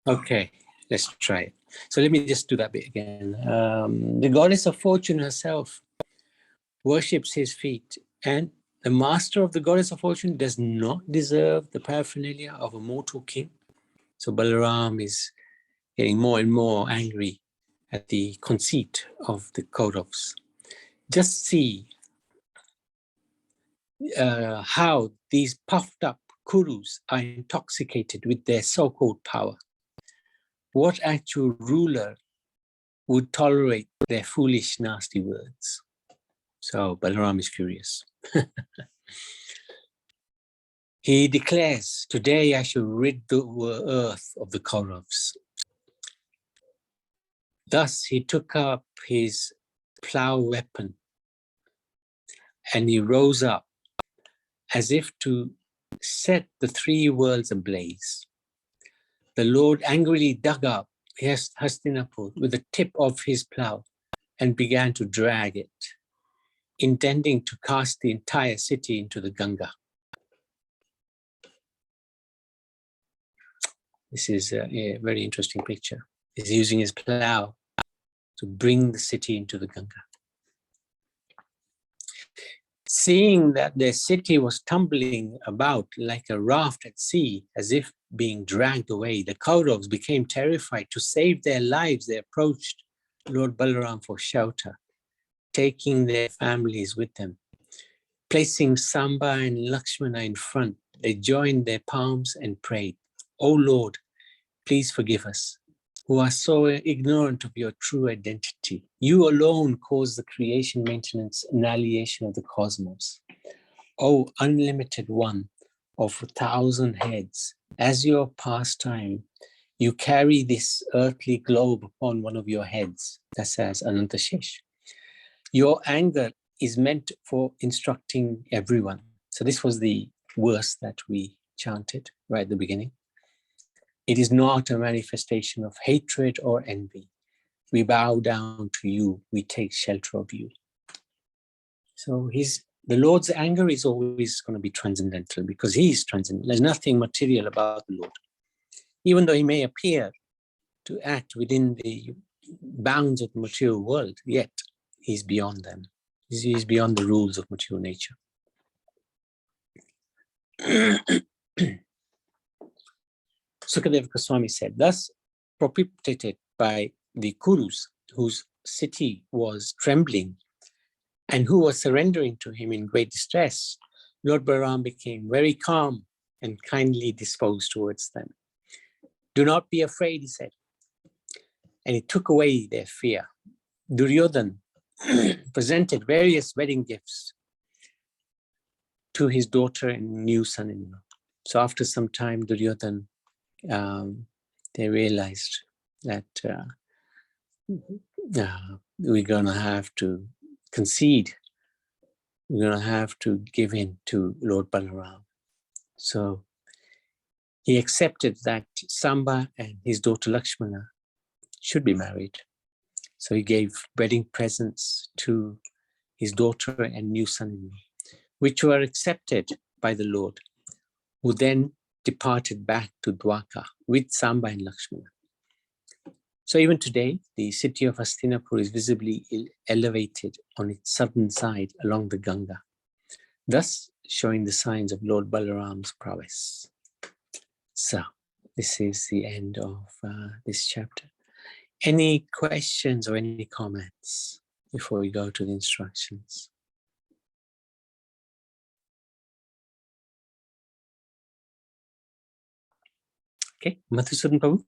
Okay, let's try it. So let me just do that bit again. The goddess of fortune herself worships his feet, and the master of the goddess of fortune does not deserve the paraphernalia of a mortal king. So Balaram is getting more and more angry at the conceit of the Kauravas. Just see how these puffed up Kurus are intoxicated with their so-called power. What actual ruler would tolerate their foolish, nasty words? So Balaram is furious. He declares, today I shall rid the earth of the Kauravas. Thus he took up his plough weapon and he rose up as if to set the three worlds ablaze. The Lord angrily dug up Hastinapur with the tip of his plough and began to drag it, intending to cast the entire city into the Ganga. This is a very interesting picture. He's using his plough to bring the city into the Ganga. Seeing that their city was tumbling about like a raft at sea, as if being dragged away, the Kauravas became terrified. To save their lives, they approached Lord Balaram for shelter, taking their families with them. Placing Samba and Lakshmana in front, they joined their palms and prayed, "O Lord, please forgive us, who are so ignorant of your true identity. You alone cause the creation, maintenance, annihilation of the cosmos. O unlimited one of 1,000 heads, as your pastime, you carry this earthly globe upon one of your heads," that says Anantashesh. "Your anger is meant for instructing everyone." So this was the verse that we chanted right at the beginning. "It is not a manifestation of hatred or envy. We bow down to you. We take shelter of you." So the Lord's anger is always going to be transcendental because he is transcendental. There's nothing material about the Lord. Even though he may appear to act within the bounds of the material world, yet he's beyond them. He's beyond the rules of material nature. Sukadeva Goswami said, thus propitiated by the Kurus, whose city was trembling and who was surrendering to him in great distress, Lord Balaram became very calm and kindly disposed towards them. "Do not be afraid," he said. And he took away their fear. Duryodhan presented various wedding gifts to his daughter and new son-in-law. So after some time, Duryodhan, they realized that we're going to have to concede. We're going to have to give in to Lord Balaram. So he accepted that Samba and his daughter Lakshmana should be married. So he gave wedding presents to his daughter and new son-in-law, which were accepted by the Lord, who then departed back to Dwarka with Samba and Lakshmana. So even today, the city of Hastinapur is visibly elevated on its southern side along the Ganga, thus showing the signs of Lord Balaram's prowess. So this is the end of this chapter. Any questions or any comments before we go to the instructions? Okay, Madhusudan Prabhu.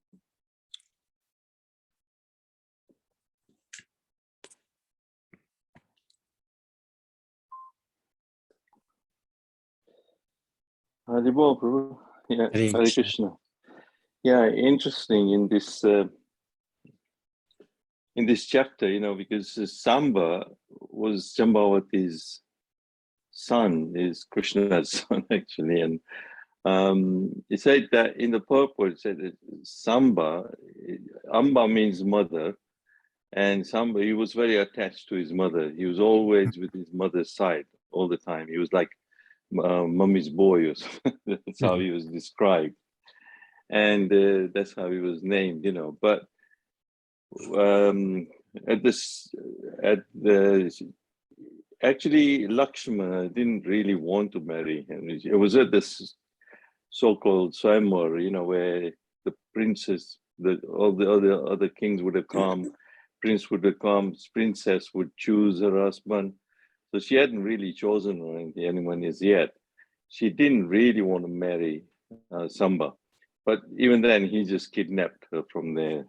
Haribol, Prabhu. Yeah, Hare Hare Krishna. Yeah, interesting in this chapter, because Samba was Jambavati's son, is Krishna's son actually, and it said that in the purport, it said that Samba, Amba means mother, and Samba, he was very attached to his mother. He was always with his mother's side all the time. He was like mummy's boy or something. That's how he was described. and that's how he was named, you know. But at this, at the actually, Lakshmana didn't really want to marry him. It was at this so-called Swayamvar, you know, where the princess, all the other kings would have come, prince would have come, princess would choose her husband. So she hadn't really chosen anyone as yet. She didn't really want to marry Samba, but even then, he just kidnapped her from there.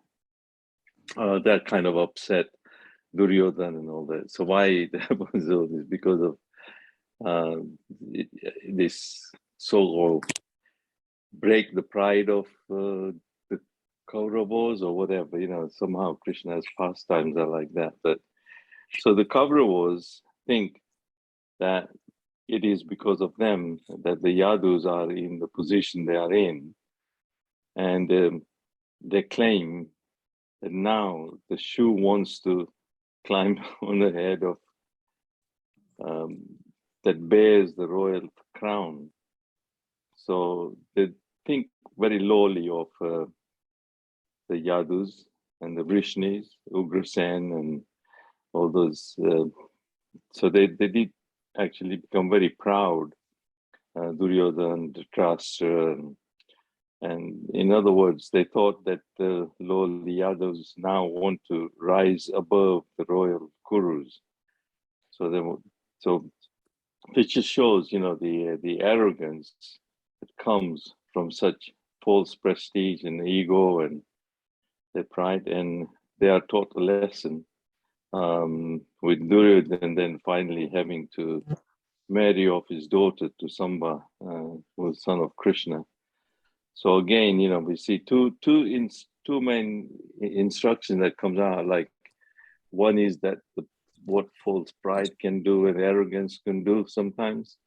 That kind of upset Duryodhana and all that. So why that was all this? Because of this so-called break the pride of the Kauravas or whatever, you know, somehow Krishna's pastimes are like that. But so the Kauravas think that it is because of them that the Yadus are in the position they are in. And they claim that now the shoe wants to climb on the head of that bears the royal crown. So they think very lowly of the Yadus and the Vrishnis, Ugrasen, and all those. So they did actually become very proud, Duryodhana, Dhritarashtra, and in other words, they thought that the lowly Yadus now want to rise above the royal Kurus. So it just shows, you know, the arrogance that comes from such false prestige and ego and their pride, and they are taught a lesson with Duryodhana, and then finally having to marry off his daughter to Samba, who was son of Krishna. So again, you know, we see two main instructions that comes out. Like, one is that what false pride can do and arrogance can do sometimes,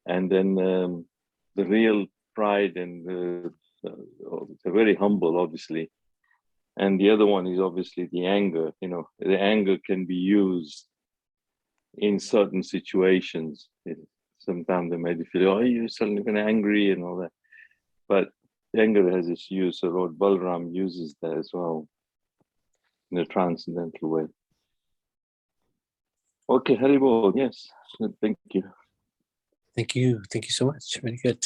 and then the real pride and they're very humble, obviously. And the other one is obviously the anger. You know, the anger can be used in certain situations. Sometimes they might feel, oh, you're suddenly kind of angry and all that. But anger has its use. So Lord Balram uses that as well in a transcendental way. Okay, Haribol, yes. Thank you. Thank you. Thank you so much. Very good.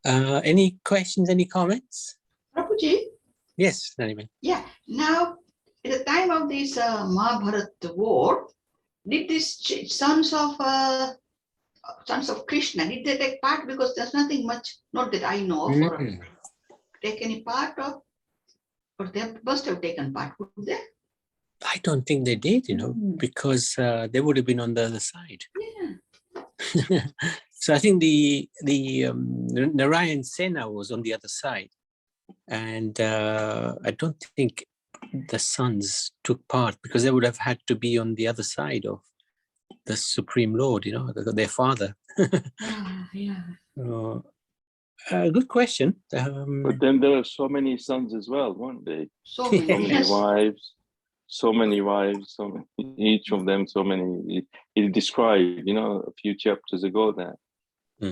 Any questions, any comments? Prabhuji? Yes, Nariman. Yeah. Now, at the time of this Mahabharata war, did these sons of Krishna, did they take part? Because there's nothing much, not that I know of, or take any part of, or they must have taken part, would they? I don't think they did, you know, because they would have been on the other side. Yeah. So I think the Narayan Sena was on the other side, and I don't think the sons took part, because they would have had to be on the other side of the Supreme Lord, you know, their father. Yeah. Good question. But then there are so many sons as well, weren't they? So many, So many yes. wives, so many, each of them, so many. He described, you know, a few chapters ago that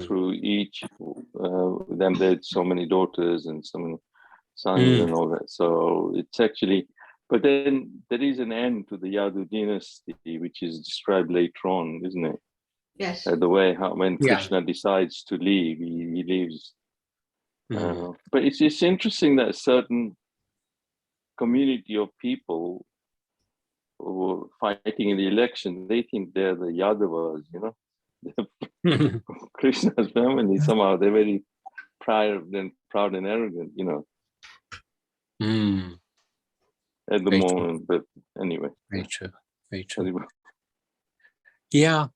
through each them they had so many daughters and so many sons and all that. So it's actually, but then there is an end to the Yadu dynasty, which is described later on, isn't it? Yes. The way how when Krishna decides to leave, he leaves. But it's interesting that a certain community of people who are fighting in the election, they think they're the Yadavas, you know. Krishna's family, somehow they're very proud and arrogant, you know, at the moment. But anyway. Very true. Very true. Yeah.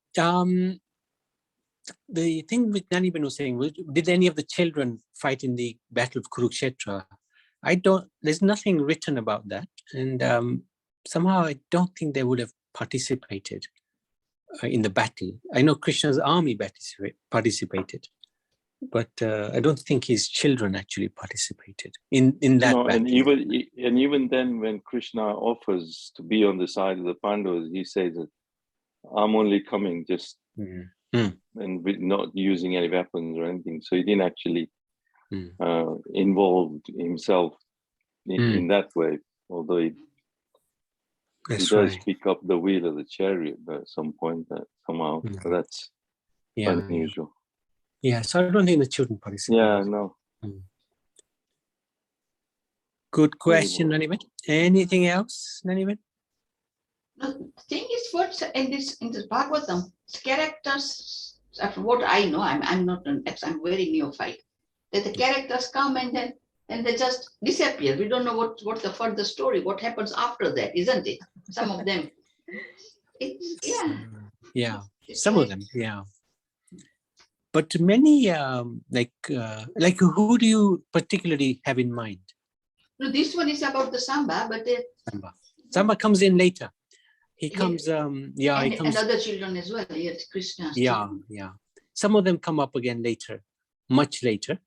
The thing with Naniban was saying, did any of the children fight in the Battle of Kurukshetra? There's nothing written about that. And somehow I don't think they would have participated in the battle. I know Krishna's army participated, but I don't think his children actually participated in that battle. And even then, when Krishna offers to be on the side of the Pandavas, he says that I'm only coming just and with not using any weapons or anything. So he didn't actually involved himself in that way, although he does pick up the wheel of the chariot at some point somehow. So that's unusual. Yeah, so I don't think the children participate. Yeah, no. Good question, Nanivan. Anything else, Nanivan? No, the thing is, what in this Bhagavatam, characters, after what I know, I'm not an I'm very neophyte, that the characters come and then they just disappear. We don't know what the further story, what happens after that, isn't it? Some of them. Some of them, yeah. But many, like who do you particularly have in mind? No, this one is about the Samba, but Samba comes in later. He comes, he comes, and other children as well. Yes, Krishna. Yeah. Some of them come up again later, much later.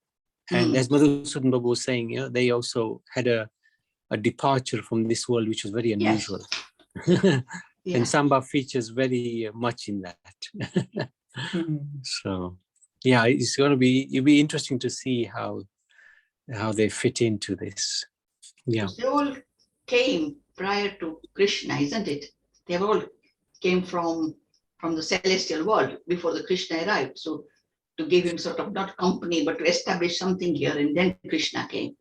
And as Madhusudan Babu was saying, they also had a departure from this world, which was very unusual. Yes. And Samba features very much in that. So, yeah, it's going to be, it'll be interesting to see how they fit into this. Yeah. They all came prior to Krishna, isn't it? They all came from the celestial world before the Krishna arrived. So to give him sort of not company, but to establish something here, and then Krishna came.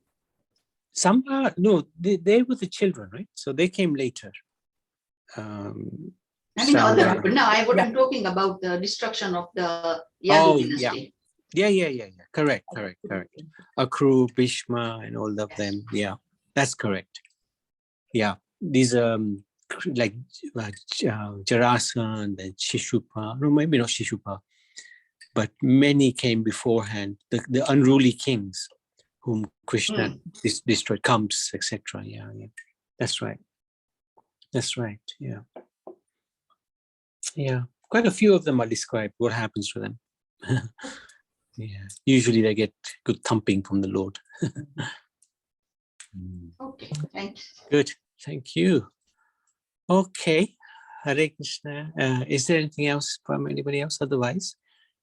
Samba, no, they were the children, right? So they came later. I mean, other, but now I'm talking about the destruction of the Yadu dynasty. Yeah. Correct. Akru, Bhishma, and all of them. Yeah, that's correct. Yeah, these like Jarasandha and Shishupal. No, maybe not Shishupal, but many came beforehand. The unruly kings whom Krishna destroyed, Kamsa, etc. Yeah. That's right. Yeah. Quite a few of them are described. What happens to them? Yeah. Usually they get good thumping from the Lord. Okay, thanks. Good. Thank you. Okay. Hare Krishna. Is there anything else from anybody else? Otherwise,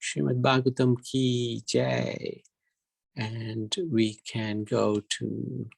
Srimad Bhagavatam ki jai. And we can go to